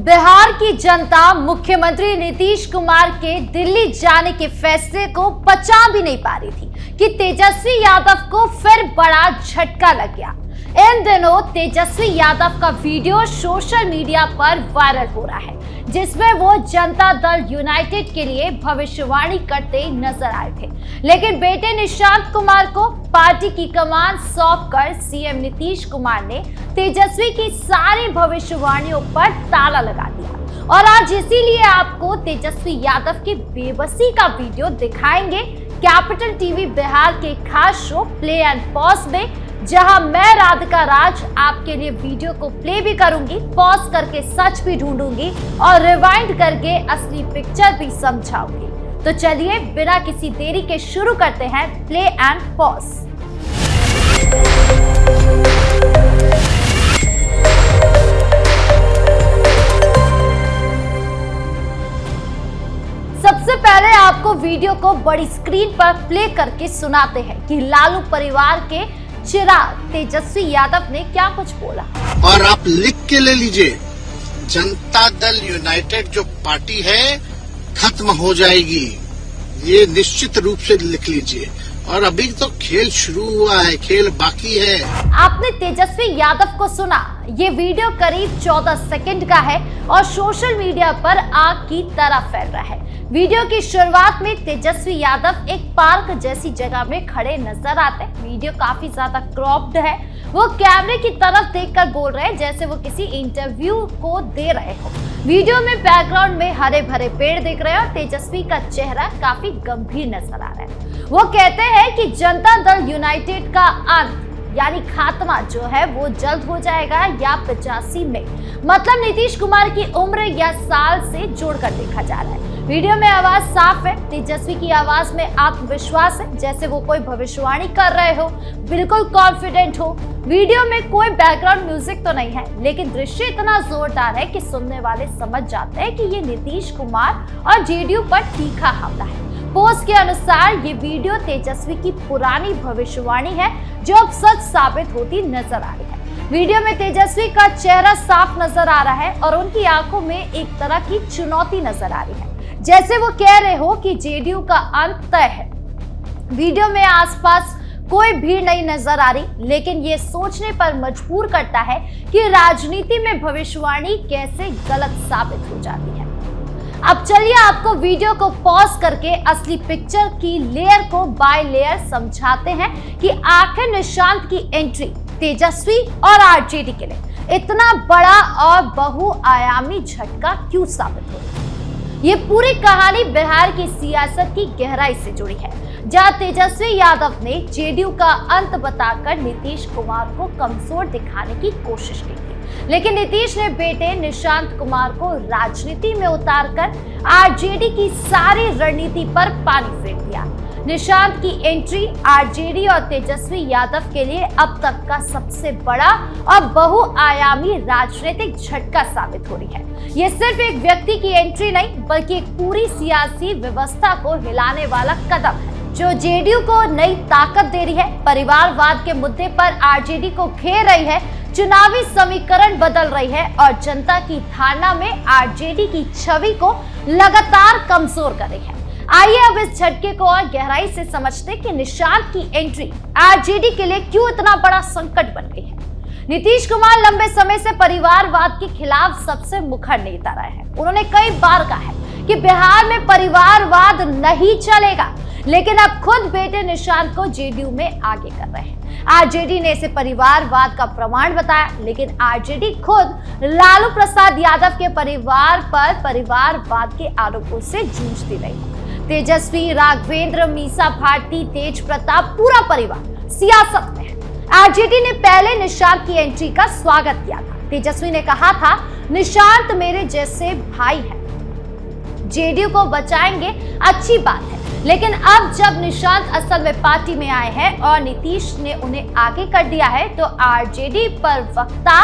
बिहार की जनता मुख्यमंत्री नीतीश कुमार के दिल्ली जाने के फैसले को पचा भी नहीं पा रही थी कि तेजस्वी यादव को फिर बड़ा झटका लग गया। इन दिनों तेजस्वी यादव का वीडियो सोशल मीडिया पर वायरल हो रहा है, जिसमें वो जनता दल यूनाइटेड के लिए भविष्यवाणी करते नजर आए थे। लेकिन बेटे निशांत कुमार को पार्टी की कमान सौंपकर सीएम नीतीश कुमार ने तेजस्वी की सारी भविष्यवाणियों पर ताला लगा दिया। और आज इसीलिए आपको तेजस्वी यादव की बेबसी का वीडियो दिखाएंगे कैपिटल टीवी बिहार के खास शो प्ले एंड पॉज में, जहां मैं राधिका राज आपके लिए वीडियो को प्ले भी करूंगी, पॉज करके सच भी ढूंढूंगी और रिवाइंड करके असली पिक्चर भी समझाऊंगी। तो चलिए बिना किसी देरी के शुरू करते हैं प्ले एंड पॉज। सबसे पहले आपको वीडियो को बड़ी स्क्रीन पर प्ले करके सुनाते हैं कि लालू परिवार के चिराग तेजस्वी यादव ने क्या कुछ बोला। और आप लिख के ले लीजिए, जनता दल यूनाइटेड जो पार्टी है खत्म हो जाएगी, ये निश्चित रूप से लिख लीजिए। और अभी तो खेल शुरू हुआ है, खेल बाकी है। आपने तेजस्वी यादव को सुना। ये वीडियो करीब 14 सेकंड का है और सोशल मीडिया पर आग की तरह फैल रहा है। वीडियो की शुरुआत में तेजस्वी यादव एक पार्क जैसी जगह में खड़े नजर आते हैं। वीडियो काफी ज्यादा क्रॉप्ड है। वो कैमरे की तरफ देखकर बोल रहे हैं जैसे वो किसी इंटरव्यू को दे रहे हो। वीडियो में बैकग्राउंड में हरे भरे पेड़ दिख रहे हैं और तेजस्वी का चेहरा काफी गंभीर नजर आ रहा है। वो कहते हैं कि जनता दल यूनाइटेड का अंत यानी खात्मा जो है वो जल्द हो जाएगा या 85 में, मतलब नीतीश कुमार की उम्र या साल से जोड़कर देखा जा रहा है। वीडियो में आवाज साफ है, तेजस्वी की आवाज में आत्मविश्वास है, जैसे वो कोई भविष्यवाणी कर रहे हो, बिल्कुल कॉन्फिडेंट हो। वीडियो में कोई बैकग्राउंड म्यूजिक तो नहीं है, लेकिन दृश्य इतना जोरदार है कि सुनने वाले समझ जाते हैं कि ये नीतीश कुमार और जेडीयू पर तीखा हमला है। पोस्ट के अनुसार ये वीडियो तेजस्वी की पुरानी भविष्यवाणी है जो अब सच साबित होती नजर आ रही है। वीडियो में तेजस्वी का चेहरा साफ नजर आ रहा है और उनकी आंखों में एक तरह की चुनौती नजर आ रही है, जैसे वो कह रहे हो कि जेडीयू का अंत तय है। वीडियो में आसपास कोई भीड़ नहीं नजर आ रही, लेकिन ये सोचने पर मजबूर करता है कि राजनीति में भविष्यवाणी कैसे गलत साबित हो जाती है। अब चलिए आपको वीडियो को पॉज करके असली पिक्चर की लेयर को बाय लेयर समझाते हैं कि आखिर निशांत की एंट्री तेजस्वी और आरजेडी के लिए इतना बड़ा और बहुआयामी झटका क्यों साबित हो रहा है। ये पूरी कहानी बिहार की सियासत की गहराई से जुड़ी है, जहां तेजस्वी यादव ने जेडीयू का अंत बताकर नीतीश कुमार को कमजोर दिखाने की कोशिश की थी। लेकिन नीतीश ने बेटे निशांत कुमार को राजनीति में उतारकर आरजेडी की सारी रणनीति पर पानी फेर दिया। निशांत की एंट्री आरजेडी और तेजस्वी यादव के लिए अब तक का सबसे बड़ा और बहुआयामी राजनीतिक झटका साबित हो रही है। ये सिर्फ एक व्यक्ति की एंट्री नहीं, बल्कि एक पूरी सियासी व्यवस्था को हिलाने वाला कदम है जो जेडीयू को नई ताकत दे रही है, परिवारवाद के मुद्दे पर आरजेडी को घेर रही है, चुनावी समीकरण बदल रही है और जनता की धारणा में आरजेडी की छवि को लगातार कमजोर कर रही है। आइए अब इस झटके को और गहराई से समझते कि निशांत की एंट्री आरजेडी के लिए क्यों इतना बड़ा संकट बन गई है। नीतीश कुमार लंबे समय से परिवारवाद के खिलाफ सबसे मुखर नेता रहे हैं। उन्होंने कई बार कहा है कि बिहार में परिवारवाद नहीं चलेगा, लेकिन अब खुद बेटे निशांत को जेडीयू में आगे कर रहे हैं। आरजेडी ने इसे परिवारवाद का प्रमाण बताया, लेकिन आरजेडी खुद लालू प्रसाद यादव के परिवार पर परिवारवाद के आरोपों से जूझती रही। तेजस्वी, राघवेंद्र, मीसा भारती, तेज प्रताप, पूरा परिवार सियासत में है। आरजेडी ने पहले निशांत की एंट्री का स्वागत किया था। तेजस्वी ने कहा था, निशांत मेरे जैसे भाई है, जेडीयू को बचाएंगे, अच्छी बात है। लेकिन अब जब निशांत असल में पार्टी में आए हैं और नीतीश ने उन्हें आगे कर दिया है, तो आरजेडी प्रवक्ता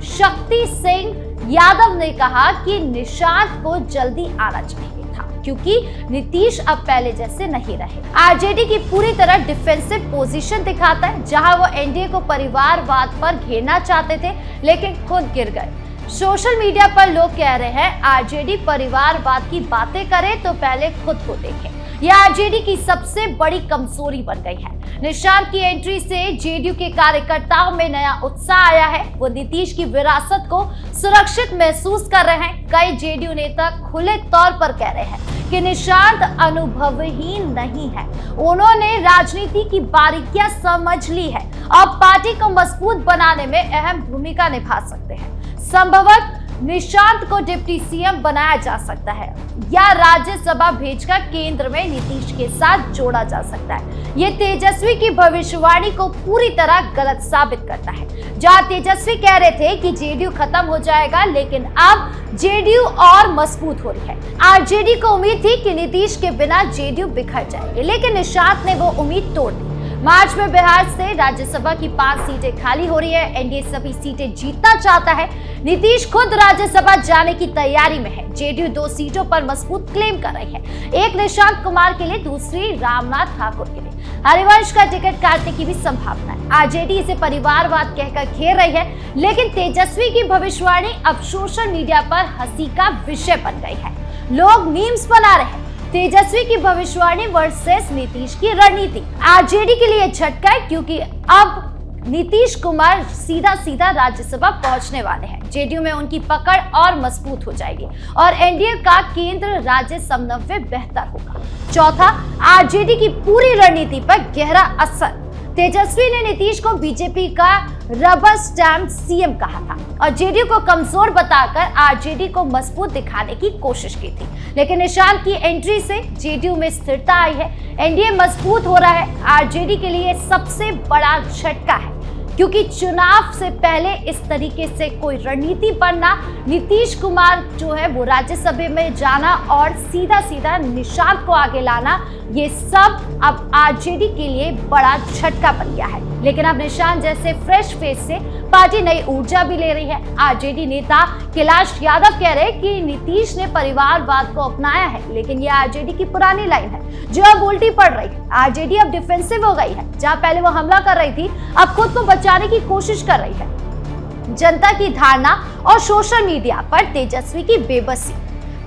शक्ति सिंह यादव ने कहा कि निशांत को जल्दी आना चाहिए था, क्योंकि नीतीश अब पहले जैसे नहीं रहे। आरजेडी की पूरी तरह डिफेंसिव पोजीशन दिखाता है, जहां वो एनडीए को परिवारवाद पर घेरना चाहते थे, लेकिन खुद गिर गए। सोशल मीडिया पर लोग कह रहे हैं आरजेडी परिवारवाद की बातें करे तो पहले खुद को देखे। यह आरजेडी की सबसे बड़ी कमजोरी बन गई है। निशांत की एंट्री से जेडीयू के कार्यकर्ताओं में नया उत्साह आया है। वो नीतीश की विरासत को सुरक्षित महसूस कर रहे हैं। कई जेडीयू नेता खुले तौर पर कह रहे हैं कि निशांत अनुभवहीन नहीं है, उन्होंने राजनीति की बारीकियां समझ ली है और पार्टी को मजबूत बनाने में अहम भूमिका निभा सकते हैं। संभवतः निशांत को डिप्टी सीएम बनाया जा सकता है या राज्यसभा भेजकर केंद्र में नीतीश के साथ जोड़ा जा सकता है। ये तेजस्वी की भविष्यवाणी को पूरी तरह गलत साबित करता है। जहां तेजस्वी कह रहे थे कि जेडीयू खत्म हो जाएगा, लेकिन अब जेडीयू और मजबूत हो रही है। आरजेडी को उम्मीद थी कि नीतीश के बिना जेडीयू बिखर जाएगी, लेकिन निशांत ने वो उम्मीद तोड़ दी। मार्च में बिहार से राज्यसभा की 5 सीटें खाली हो रही है। एनडीए सभी सीटें जीतना चाहता है। नीतीश खुद राज्यसभा जाने की तैयारी में है। जेडीयू 2 सीटों पर मजबूत क्लेम कर रही है, एक निशांत कुमार के लिए, दूसरी रामनाथ ठाकुर के लिए। हरिवंश का टिकट काटने की भी संभावना है। आरजेडी इसे परिवारवाद कहकर घेर रही है, लेकिन तेजस्वी की भविष्यवाणी अब सोशल मीडिया पर हंसी का विषय बन गई है। लोग मीम्स बना रहे हैं। तेजस्वी की भविष्यवाणी वर्सेस नीतीश की रणनीति। आरजेडी के लिए झटका है, क्योंकि अब नीतीश कुमार सीधा सीधा राज्यसभा पहुंचने वाले हैं। जेडीयू में उनकी पकड़ और मजबूत हो जाएगी और एनडीए का केंद्र राज्य समन्वय बेहतर होगा। चौथा, आरजेडी की पूरी रणनीति पर गहरा असर। तेजस्वी ने नीतीश को बीजेपी का रबर स्टैम्प सीएम कहा था और जेडीयू को कमजोर बताकर आरजेडी को मजबूत दिखाने की कोशिश की थी, लेकिन निशांत की एंट्री से जेडीयू में स्थिरता आई है। एनडीए मजबूत हो रहा है। आरजेडी के लिए सबसे बड़ा झटका है, क्योंकि चुनाव से पहले इस तरीके से कोई रणनीति बनना, नीतीश कुमार जो है वो राज्यसभा में जाना और सीधा सीधा निशांत को आगे लाना, ये सब अब आरजेडी के लिए बड़ा झटका बन गया है। लेकिन अब निशांत जैसे फ्रेश फेस से पार्टी नई ऊर्जा भी ले रही है। आरजेडी नेता कैलाश यादव कह रहे हैं कि नीतीश ने परिवारवाद को अपनाया है, लेकिन ये आरजेडी की पुरानी लाइन है जो अब उल्टी पड़ रही है। आरजेडी अब डिफेंसिव हो गई है। जहां पहले वो हमला कर रही थी, अब खुद को बचाने की कोशिश कर रही है। जनता की धारणा और सोशल मीडिया पर तेजस्वी की बेबसी।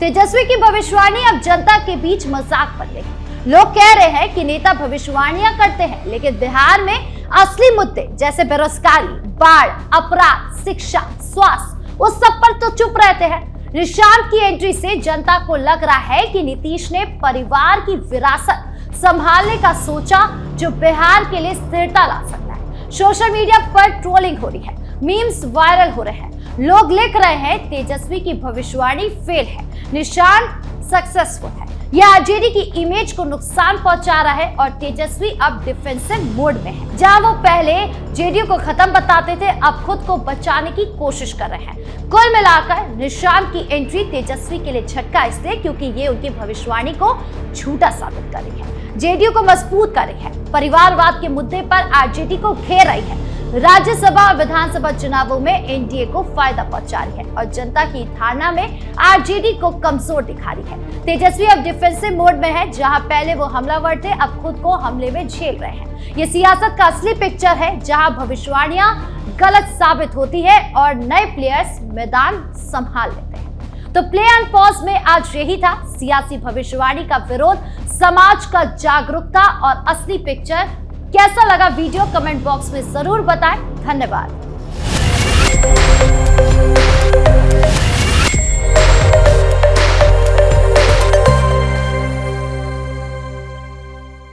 तेजस्वी की भविष्यवाणी अब जनता के बीच मजाक बन गई। लोग कह रहे हैं कि नेता भविष्यवाणियां करते हैं, लेकिन बिहार में असली मुद्दे जैसे बेरोजगारी, बाढ़, अपराध, शिक्षा, स्वास्थ्य, उस सब पर तो चुप रहते हैं। निशांत की एंट्री से जनता को लग रहा है कि नीतीश ने परिवार की विरासत संभालने का सोचा, जो बिहार के लिए स्थिरता ला सकता है। सोशल मीडिया पर ट्रोलिंग हो रही है, मीम्स वायरल हो रहे हैं। लोग लिख रहे हैं तेजस्वी की भविष्यवाणी फेल है, निशांत सक्सेसफुल है। यह आरजेडी की इमेज को नुकसान पहुंचा रहा है और तेजस्वी अब डिफेंसिव मोड में है। जहां वो पहले जेडीयू को खत्म बताते थे, अब खुद को बचाने की कोशिश कर रहे हैं। कुल मिलाकर निशांत की एंट्री तेजस्वी के लिए झटका इसलिए क्योंकि ये उनकी भविष्यवाणी को झूठा साबित कर रही है, जेडीयू को मजबूत कर रही है, परिवारवाद के मुद्दे पर आरजेडी को घेर रही है, राज्यसभा और विधानसभा चुनावों में एनडीए को फायदा पहुंचा रही है और जनता की धारणा में आरजेडी को कमजोर दिखा रही है। तेजस्वी अब डिफेंसिव मोड में है। जहां पहले वो हमलावर थे, अब खुद को हमले में झेल रहे हैं। ये सियासत का असली पिक्चर है, जहां भविष्यवाणियां गलत साबित होती है और नए प्लेयर्स मैदान संभाल लेते हैं। तो प्ले एंड पॉज में आज यही था, सियासी भविष्यवाणी का विरोध, समाज का जागरूकता और असली पिक्चर। कैसा लगा वीडियो कमेंट बॉक्स में जरूर बताएं। धन्यवाद।